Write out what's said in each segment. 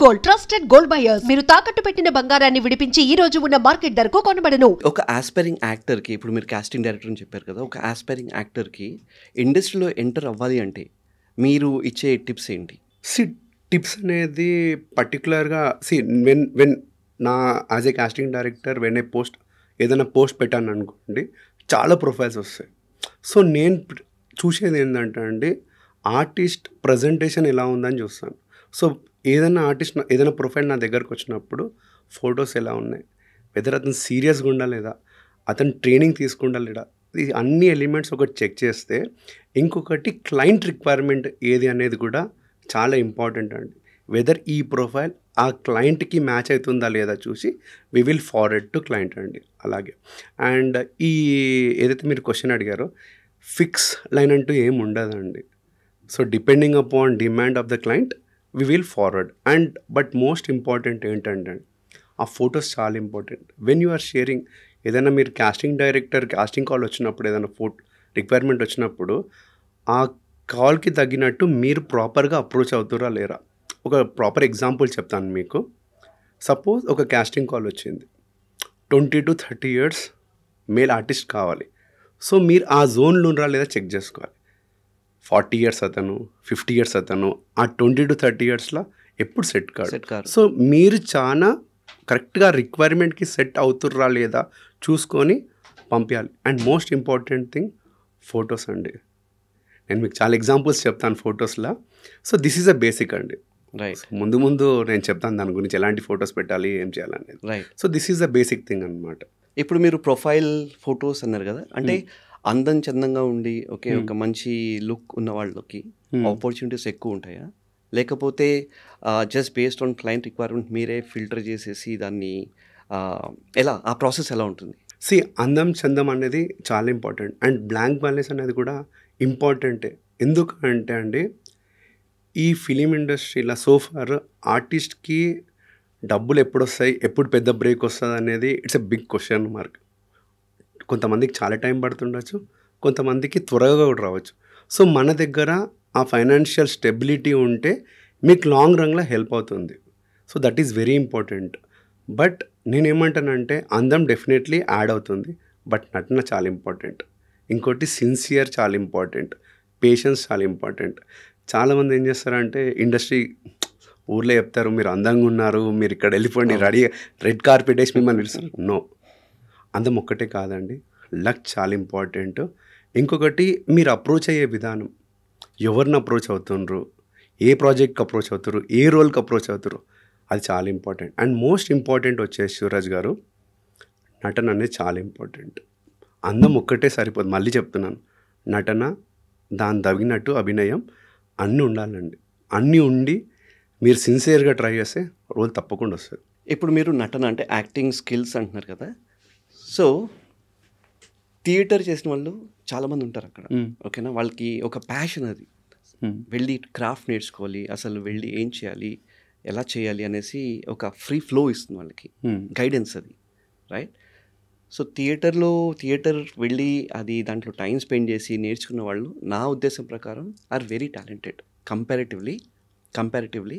Gold trusted gold buyers. మీరు తాకట్టు పెట్టిన బంగారాన్ని విడిపించి ఈ రోజు ఉన్న మార్కెట్ ధరకు కొనబడను. ఒక ఆస్పైరింగ్ యాక్టర్కి, ఇప్పుడు మీరు కాస్టింగ్ డైరెక్టర్ అని చెప్పారు కదా, ఒక ఆస్పైరింగ్ యాక్టర్కి ఇండస్ట్రీలో ఎంటర్ అవ్వాలి అంటే మీరు ఇచ్చే టిప్స్ ఏంటి? టిప్స్ అనేది పర్టికులర్గా వెన్ నా యాజ్ ఏ కాస్టింగ్ డైరెక్టర్ ఏదైనా పోస్ట్ పెట్టాను అనుకోండి, చాలా ప్రొఫైల్స్ వస్తాయి. సో నేను చూసేది ఏంటంటే అండి, ఆర్టిస్ట్ ప్రజెంటేషన్ ఎలా ఉందని చూస్తాను. సో ఏదైనా ప్రొఫైల్ నా దగ్గరకు వచ్చినప్పుడు ఫొటోస్ ఎలా ఉన్నాయి, వెదర్ అతను సీరియస్గా ఉండా లేదా, అతను ట్రైనింగ్ తీసుకుంటా లేదా, ఈ అన్ని ఎలిమెంట్స్ ఒకటి చెక్ చేస్తే, ఇంకొకటి క్లయింట్ రిక్వైర్మెంట్ ఏది అనేది కూడా చాలా ఇంపార్టెంట్ అండి. వెదర్ ఈ ప్రొఫైల్ ఆ క్లయింట్కి మ్యాచ్ అవుతుందా లేదా చూసి we will forward to client అండి. అలాగే అండ్ ఏదైతే మీరు క్వశ్చన్ అడిగారో, ఫిక్స్ లైన్ అంటూ ఏం ఉండదండి. So depending upon demand of the client we will forward. But most important ఏంటంటే ఆ ఫొటోస్ చాలా important. When you are sharing, ఏదైనా మీరు కాస్టింగ్ కాల్ వచ్చినప్పుడు, ఏదైనా రిక్వైర్మెంట్ వచ్చినప్పుడు ఆ కాల్కి తగ్గినట్టు మీరు ప్రాపర్గా అప్రోచ్ అవుతారా లేరా. ఒక ప్రాపర్ ఎగ్జాంపుల్ చెప్తాను మీకు. సపోజ్ ఒక కాస్టింగ్ కాల్ వచ్చింది, 20 to 30 years మేల్ ఆర్టిస్ట్ కావాలి. సో మీరు ఆ జోన్లో ఉన్నారా లేదా చెక్ చేసుకోవాలి. 40 years అతను, 50 years అతను, ఆ 20 to 30 yearsలో ఎప్పుడు సెట్ కాదు. సో మీరు చాలా కరెక్ట్గా రిక్వైర్మెంట్కి సెట్ అవుతుర్రా లేదా చూసుకొని పంపించాలి. And most important thing photos అండి. నేను మీకు చాలా ఎగ్జాంపుల్స్ చెప్తాను ఫొటోస్లో. So this is a basic అండి. రైట్. ముందు నేను చెప్తాను దాని గురించి, ఎలాంటి ఫొటోస్ పెట్టాలి, ఏం చేయాలనేది. Right. So this is a basic thing అనమాట. ఇప్పుడు మీరు ప్రొఫైల్ ఫొటోస్ అన్నారు కదా, అంటే అందం చందంగా ఉండి ఒక మంచి లుక్ ఉన్న వాళ్ళకి ఆపర్చునిటీస్ ఎక్కువ ఉంటాయా, లేకపోతే just based on client requirement మీరే ఫిల్టర్ చేసేసి దాన్ని ఆ ప్రాసెస్ ఎలా ఉంటుంది? అందం చందం అనేది చాలా ఇంపార్టెంట్. అండ్ బ్లాంక్ బ్యాలెన్స్ అనేది కూడా ఇంపార్టెంటే. ఎందుకంటే అండి, ఈ ఫిలిం ఇండస్ట్రీలో సోఫార్ ఆర్టిస్ట్కి డబ్బులు ఎప్పుడు వస్తాయి, ఎప్పుడు పెద్ద బ్రేక్ వస్తుంది అనేది it's a big question mark. కొంతమందికి చాలా టైం పడుతుండొచ్చు, కొంతమందికి త్వరగా కూడా రావచ్చు. సో మన దగ్గర ఆ ఫైనాన్షియల్ స్టెబిలిటీ ఉంటే మీకు లాంగ్ రన్లో హెల్ప్ అవుతుంది. So that is very important. But నేనేమంటానంటే, అందం డెఫినెట్లీ యాడ్ అవుతుంది, బట్ నటన చాలా ఇంపార్టెంట్. ఇంకోటి సిన్సియర్ చాలా ఇంపార్టెంట్, పేషెన్స్ చాలా ఇంపార్టెంట్. చాలామంది ఏం చేస్తారంటే, ఇండస్ట్రీ ఊర్లో చెప్తారు మీరు అందంగా ఉన్నారు, మీరు ఇక్కడ వెళ్ళిపోండి, రెడ్ కార్పెట్ వేసి మిమ్మల్ని పిలుస్తారు. నో, అందం ఒక్కటే కాదండి, లక్ చాలా ఇంపార్టెంట్. ఇంకొకటి మీరు అప్రోచ్ అయ్యే విధానం, ఎవరిని అప్రోచ్ అవుతుండ్రు, ఏ ప్రాజెక్ట్కి అప్రోచ్ అవుతారు, ఏ రోల్కి అప్రోచ్ అవుతారు, అది చాలా ఇంపార్టెంట్. అండ్ మోస్ట్ ఇంపార్టెంట్ వచ్చేసి శివరాజ్ గారు, నటన అనేది చాలా ఇంపార్టెంట్. అందం ఒక్కటే సరిపోదు, మళ్ళీ చెప్తున్నాను, నటన, దాని తగినట్టు అభినయం అన్నీ ఉండాలండి. అన్నీ ఉండి మీరు సిన్సియర్గా ట్రై చేస్తే రోల్ తప్పకుండా వస్తుంది. ఇప్పుడు మీరు నటన అంటే యాక్టింగ్ స్కిల్స్ అంటున్నారు కదా, సో థియేటర్ చేసిన వాళ్ళు చాలామంది ఉంటారు అక్కడ, ఓకేనా, వాళ్ళకి ఒక ప్యాషన్ అది, వెళ్ళి క్రాఫ్ట్ నేర్చుకోవాలి, అసలు వెళ్ళి ఏం చేయాలి, ఎలా చేయాలి అనేసి ఒక ఫ్రీ ఫ్లో ఇస్తుంది వాళ్ళకి, గైడెన్స్ అది, రైట్. సో థియేటర్ వెళ్ళి అది దాంట్లో టైం స్పెండ్ చేసి నేర్చుకున్న వాళ్ళు నా ఉద్దేశం ప్రకారం are very talented comparatively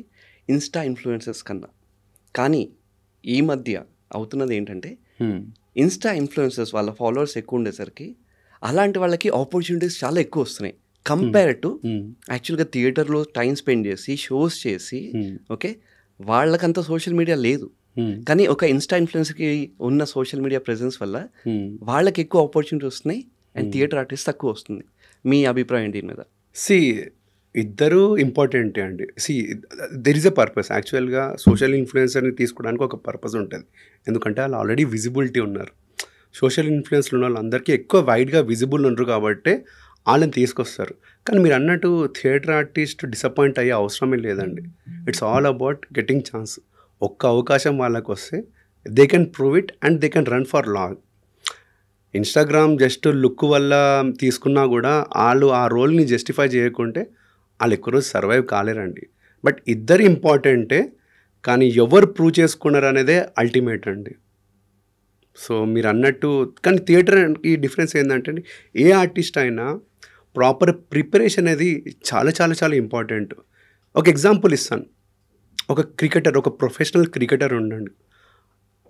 insta influencers కన్నా. కానీ ఈ మధ్య అవుతున్నది ఏంటంటే, ఇన్స్టా ఇన్ఫ్లుయెన్సర్స్ వాళ్ళ ఫాలోవర్స్ ఎక్కువ ఉండేసరికి అలాంటి వాళ్ళకి ఆపర్చునిటీస్ చాలా ఎక్కువ వస్తున్నాయి కంపేర్ టు యాక్చువల్గా థియేటర్లో టైం స్పెండ్ చేసి షోస్ చేసి, ఓకే, వాళ్ళకంత సోషల్ మీడియా లేదు, కానీ ఒక ఇన్స్టా ఇన్ఫ్లుయెన్సర్కి ఉన్న సోషల్ మీడియా ప్రెజెన్స్ వల్ల వాళ్ళకి ఎక్కువ ఆపర్చునిటీ వస్తున్నాయి అండ్ థియేటర్ ఆర్టిస్ట్ తక్కువ వస్తుంది. మీ అభిప్రాయం దీని మీద? ఇద్దరు ఇంపార్టెంటే అండి. There is a purpose. యాక్చువల్గా సోషల్ ఇన్ఫ్లుయెన్సర్ని తీసుకోవడానికి ఒక పర్పస్ ఉంటుంది, ఎందుకంటే వాళ్ళు ఆల్రెడీ విజిబిలిటీ ఉన్నారు. సోషల్ ఇన్ఫ్లుయెన్స్లో ఉన్న వాళ్ళందరికీ ఎక్కువ వైడ్గా విజిబుల్ ఉండరు కాబట్టి వాళ్ళని తీసుకొస్తారు. కానీ మీరు అన్నట్టు థియేటర్ ఆర్టిస్ట్ డిసప్పాయింట్ అయ్యే అవసరమే లేదండి. It's all about getting chance. ఒక్క అవకాశం వాళ్ళకి వస్తే they can prove it and they can run for long. Instagram just look వల్ల తీసుకున్నా కూడా వాళ్ళు ఆ రోల్ని జస్టిఫై చేయకుంటే వాళ్ళు ఎక్కువ రోజు సర్వైవ్ కాలేరండి. బట్ ఇద్దరు ఇంపార్టెంటే, కానీ ఎవరు ప్రూవ్ చేసుకున్నారు అనేదే అల్టిమేట్ అండి. సో మీరు అన్నట్టు, కానీ థియేటర్ ఈ డిఫరెన్స్ ఏంటంటే, ఏ ఆర్టిస్ట్ అయినా ప్రాపర్ ప్రిపరేషన్ అనేది చాలా చాలా చాలా ఇంపార్టెంట్. ఒక ఎగ్జాంపుల్ ఇస్తాను. ఒక క్రికెటర్, ఒక ప్రొఫెషనల్ క్రికెటర్ ఉండండి,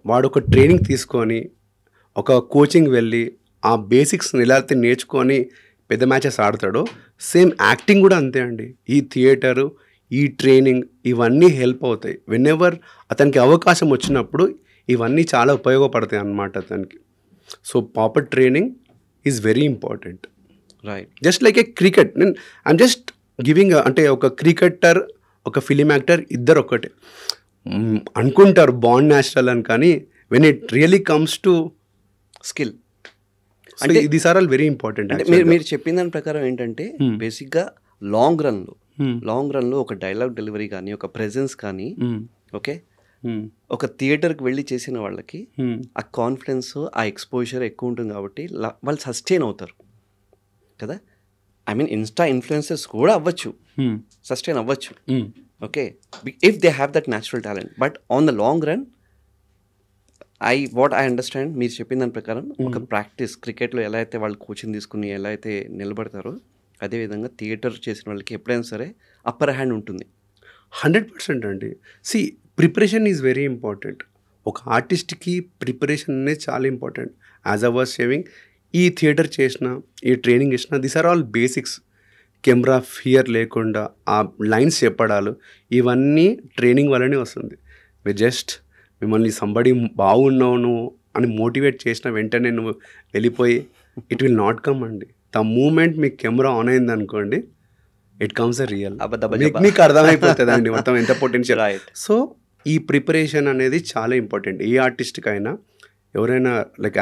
వాడు ఒక ట్రైనింగ్ తీసుకొని ఒక కోచింగ్ వెళ్ళి ఆ బేసిక్స్ ఎలా అయితే నేర్చుకొని పెద్ద మ్యాచెస్ ఆడతాడో, సేమ్ యాక్టింగ్ కూడా అంతే అండి. ఈ థియేటరు, ఈ ట్రైనింగ్ ఇవన్నీ హెల్ప్ అవుతాయి. వెనెవర్ అతనికి అవకాశం వచ్చినప్పుడు ఇవన్నీ చాలా ఉపయోగపడతాయి అన్నమాట అతనికి. So proper training is very important. Right. Just like A cricket, నేను ఐమ్ జస్ట్ గివింగ్, అంటే ఒక క్రికెటర్, ఒక ఫిలిం యాక్టర్ ఇద్దరు ఒకటే అనుకుంటారు బాండ్ న్యాచురల్ అని, కానీ when it really comes to skill అంటే these are all very important. అంటే మీరు చెప్పిన దాని ప్రకారం ఏంటంటే బేసిక్గా లాంగ్ రన్లో ఒక డైలాగ్ డెలివరీ కానీ, ఒక ప్రెజెన్స్ కానీ, ఓకే, ఒక థియేటర్కి వెళ్ళి చేసిన వాళ్ళకి ఆ కాన్ఫిడెన్స్, ఆ ఎక్స్పోజర్ ఎక్కువ ఉంటుంది కాబట్టి వాళ్ళు సస్టైన్ అవుతారు కదా. ఐ మీన్ ఇన్స్టా ఇన్ఫ్లుయెన్సర్స్ కూడా అవ్వచ్చు, సస్టైన్ అవ్వచ్చు, okay, if they have that natural talent. But on the long run what I understand, మీరు చెప్పిన దాని ప్రకారం ఒక ప్రాక్టీస్, క్రికెట్లో ఎలా అయితే వాళ్ళు కోచింగ్ తీసుకుని ఎలా అయితే నిలబడతారో అదేవిధంగా థియేటర్ చేసిన వాళ్ళకి ఎప్పుడైనా సరే అప్పర్ హ్యాండ్ ఉంటుంది. 100% అండి. See preparation is very important. ఒక ఆర్టిస్ట్కి ప్రిపరేషన్ అనేది చాలా important. As I was saying, ఈ థియేటర్ చేసిన, ఈ ట్రైనింగ్ చేసిన, these are all basics. Camera fear లేకుండా ఆ లైన్స్ చెప్పడాలు ఇవన్నీ ట్రైనింగ్ వల్లనే వస్తుంది. జస్ట్ మిమ్మల్ని సంబడి బాగున్నావు నువ్వు అని మోటివేట్ చేసిన వెంటనే నువ్వు వెళ్ళిపోయి ఇట్ విల్ నాట్ కమ్ అండి. ద మూమెంట్ మీకు కెమెరా ఆన్ అయింది అనుకోండి, ఇట్ కమ్స్ అ రియల్, మీకు అర్థమైపోతుంది అండి మొత్తం ఎంత పొటెన్షియల్. సో ఈ ప్రిపరేషన్ అనేది చాలా ఇంపార్టెంట్. ఏ ఆర్టిస్ట్కి అయినా, ఎవరైనా లైక్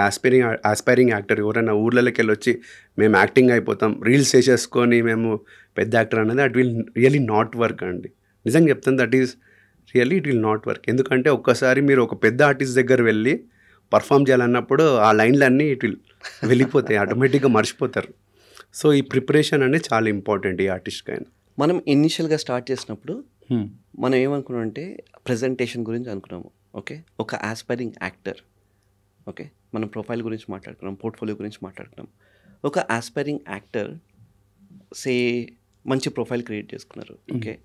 ఆస్పైరింగ్ యాక్టర్ ఎవరైనా ఊర్లలోకి వెళ్ళి వచ్చి మేము యాక్టింగ్ అయిపోతాం, రీల్స్ చేసేసుకొని మేము పెద్ద యాక్టర్ అనేది at will really not work అండి. నిజంగా చెప్తాను, that is really it will not work. ఎందుకంటే ఒక్కసారి మీరు ఒక పెద్ద ఆర్టిస్ట్ దగ్గర వెళ్ళి పర్ఫామ్ చేయాలన్నప్పుడు ఆ లైన్లన్నీ ఇట్ విల్ వెళ్ళిపోతాయి, ఆటోమేటిక్గా మర్చిపోతారు. సో ఈ ప్రిపరేషన్ అనేది చాలా ఇంపార్టెంట్ ఈ ఆర్టిస్ట్కి అయినా. మనం ఇనిషియల్గా స్టార్ట్ చేసినప్పుడు మనం ఏమనుకున్నాం అంటే ప్రజెంటేషన్ గురించి అనుకున్నాము. ఓకే, ఒక ఆస్పైరింగ్ యాక్టర్, ఓకే, మనం ప్రొఫైల్ గురించి మాట్లాడుకున్నాం, పోర్ట్ఫోలియో గురించి మాట్లాడుకున్నాం. ఒక ఆస్పైరింగ్ యాక్టర్ సే మంచి ప్రొఫైల్ క్రియేట్ చేసుకున్నారు, ఓకే,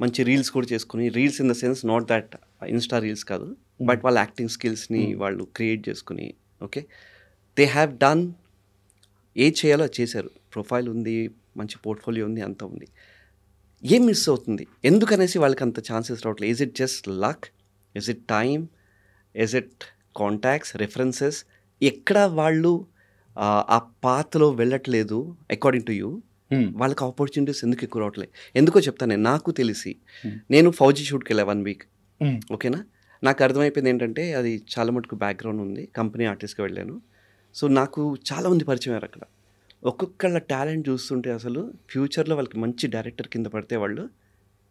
మంచి రీల్స్ కూడా చేసుకుని, reels in the sense not that Insta reels కాదు, బట్ వాళ్ళ యాక్టింగ్ స్కిల్స్ని వాళ్ళు క్రియేట్ చేసుకుని, ఓకే, దే హ్యావ్ డన్, ఏ చేయాలో అది చేశారు. ప్రొఫైల్ ఉంది, మంచి పోర్ట్ఫోలియో ఉంది, అంతా ఉంది. ఏం మిస్ అవుతుంది? ఎందుకనేసి వాళ్ళకి అంత ఛాన్సెస్ రావట్లేదు? Is it just luck? Is it time? Is it contacts, references? ఎక్కడ వాళ్ళు ఆ పాత్లో వెళ్ళట్లేదు అకార్డింగ్ టు యూ? వాళ్ళకి ఆపర్చునిటీస్ ఎందుకు ఎక్కువ రావట్లేదు? ఎందుకో చెప్తాను. నాకు తెలిసి నేను ఫౌజీ షూట్కి వెళ్ళా 1 వీక్, ఓకేనా. నాకు అర్థమైపోయింది ఏంటంటే అది చాలా మటుకు బ్యాక్గ్రౌండ్ ఉంది, కంపెనీ ఆర్టిస్ట్కి వెళ్ళాను. సో నాకు చాలామంది పరిచయం అయ్యారు అక్కడ. ఒక్కొక్కళ్ళ టాలెంట్ చూస్తుంటే అసలు ఫ్యూచర్లో వాళ్ళకి మంచి డైరెక్టర్ కింద పడితే వాళ్ళు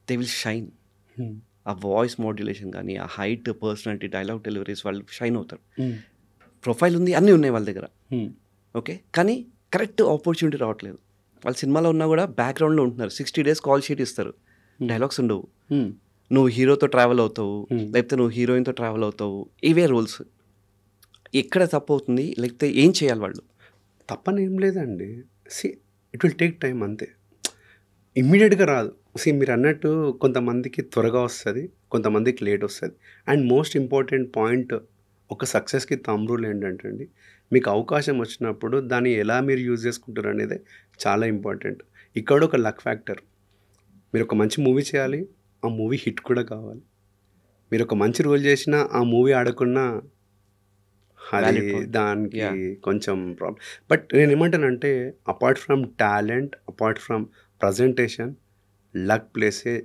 దే విల్ షైన్. ఆ వాయిస్ మాడ్యులేషన్ కానీ, ఆ హైట్, పర్సనాలిటీ, డైలాగ్ డెలివరీస్, వాళ్ళు షైన్ అవుతారు. ప్రొఫైల్ ఉంది, అన్నీ ఉన్నాయి వాళ్ళ దగ్గర, ఓకే, కానీ కరెక్ట్ ఆపర్చునిటీ రావట్లేదు. వాళ్ళు సినిమాలో ఉన్నా కూడా బ్యాక్గ్రౌండ్లో ఉంటున్నారు. 60 days కాల్ షీట్ ఇస్తారు, డైలాగ్స్ ఉండవు. నువ్వు హీరోతో ట్రావెల్ అవుతావు, లేకపోతే నువ్వు హీరోయిన్తో ట్రావెల్ అవుతావు, ఇవే రూల్స్. ఎక్కడ తప్పు అవుతుంది? లేకపోతే ఏం చేయాలి వాళ్ళు? తప్పని ఏం లేదండి. See it will take time, అంతే, ఇమ్మీడియట్గా రాదు. సి మీరు అన్నట్టు కొంతమందికి త్వరగా వస్తుంది, కొంతమందికి లేట్ వస్తుంది. అండ్ మోస్ట్ ఇంపార్టెంట్ పాయింట్, ఒక సక్సెస్కి థంబ్ రూల్ ఏంటంటే అండి, మీకు అవకాశం వచ్చినప్పుడు దాన్ని ఎలా మీరు యూజ్ చేసుకుంటారు అనేది చాలా ఇంపార్టెంట్. ఇక్కడ ఒక లక్ ఫ్యాక్టర్. మీరు ఒక మంచి మూవీ చేయాలి, ఆ మూవీ హిట్ కూడా కావాలి. మీరు ఒక మంచి రోల్ చేసినా ఆ మూవీ ఆడకున్నా అది దానికి కొంచెం ప్రాబ్లం. బట్ నేను ఏమంటానంటే, apart from talent, apart from presentation, luck plays a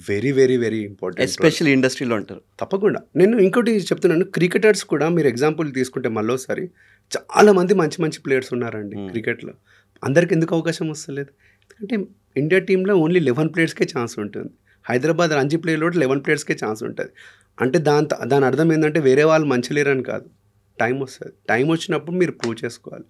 very very very important, especially ఇండస్ట్రీలో అంటారు. తప్పకుండా. నేను ఇంకోటి చెప్తున్నాను, క్రికెటర్స్ కూడా మీరు ఎగ్జాంపుల్ తీసుకుంటే మళ్ళీసారి చాలామంది మంచి మంచి ప్లేయర్స్ ఉన్నారండి క్రికెట్లో. అందరికి ఎందుకు అవకాశం వస్తలేదు? ఎందుకంటే ఇండియా టీంలో ఓన్లీ 11 players-కే ఛాన్స్ ఉంటుంది. హైదరాబాద్ రంజీ ప్లేయర్లో 11 players-కే ఛాన్స్ ఉంటుంది. అంటే దాని అర్థం ఏంటంటే వేరే వాళ్ళు మంచి లేరని కాదు, టైం వస్తుంది. టైం వచ్చినప్పుడు మీరు ప్రూవ్ చేసుకోవాలి.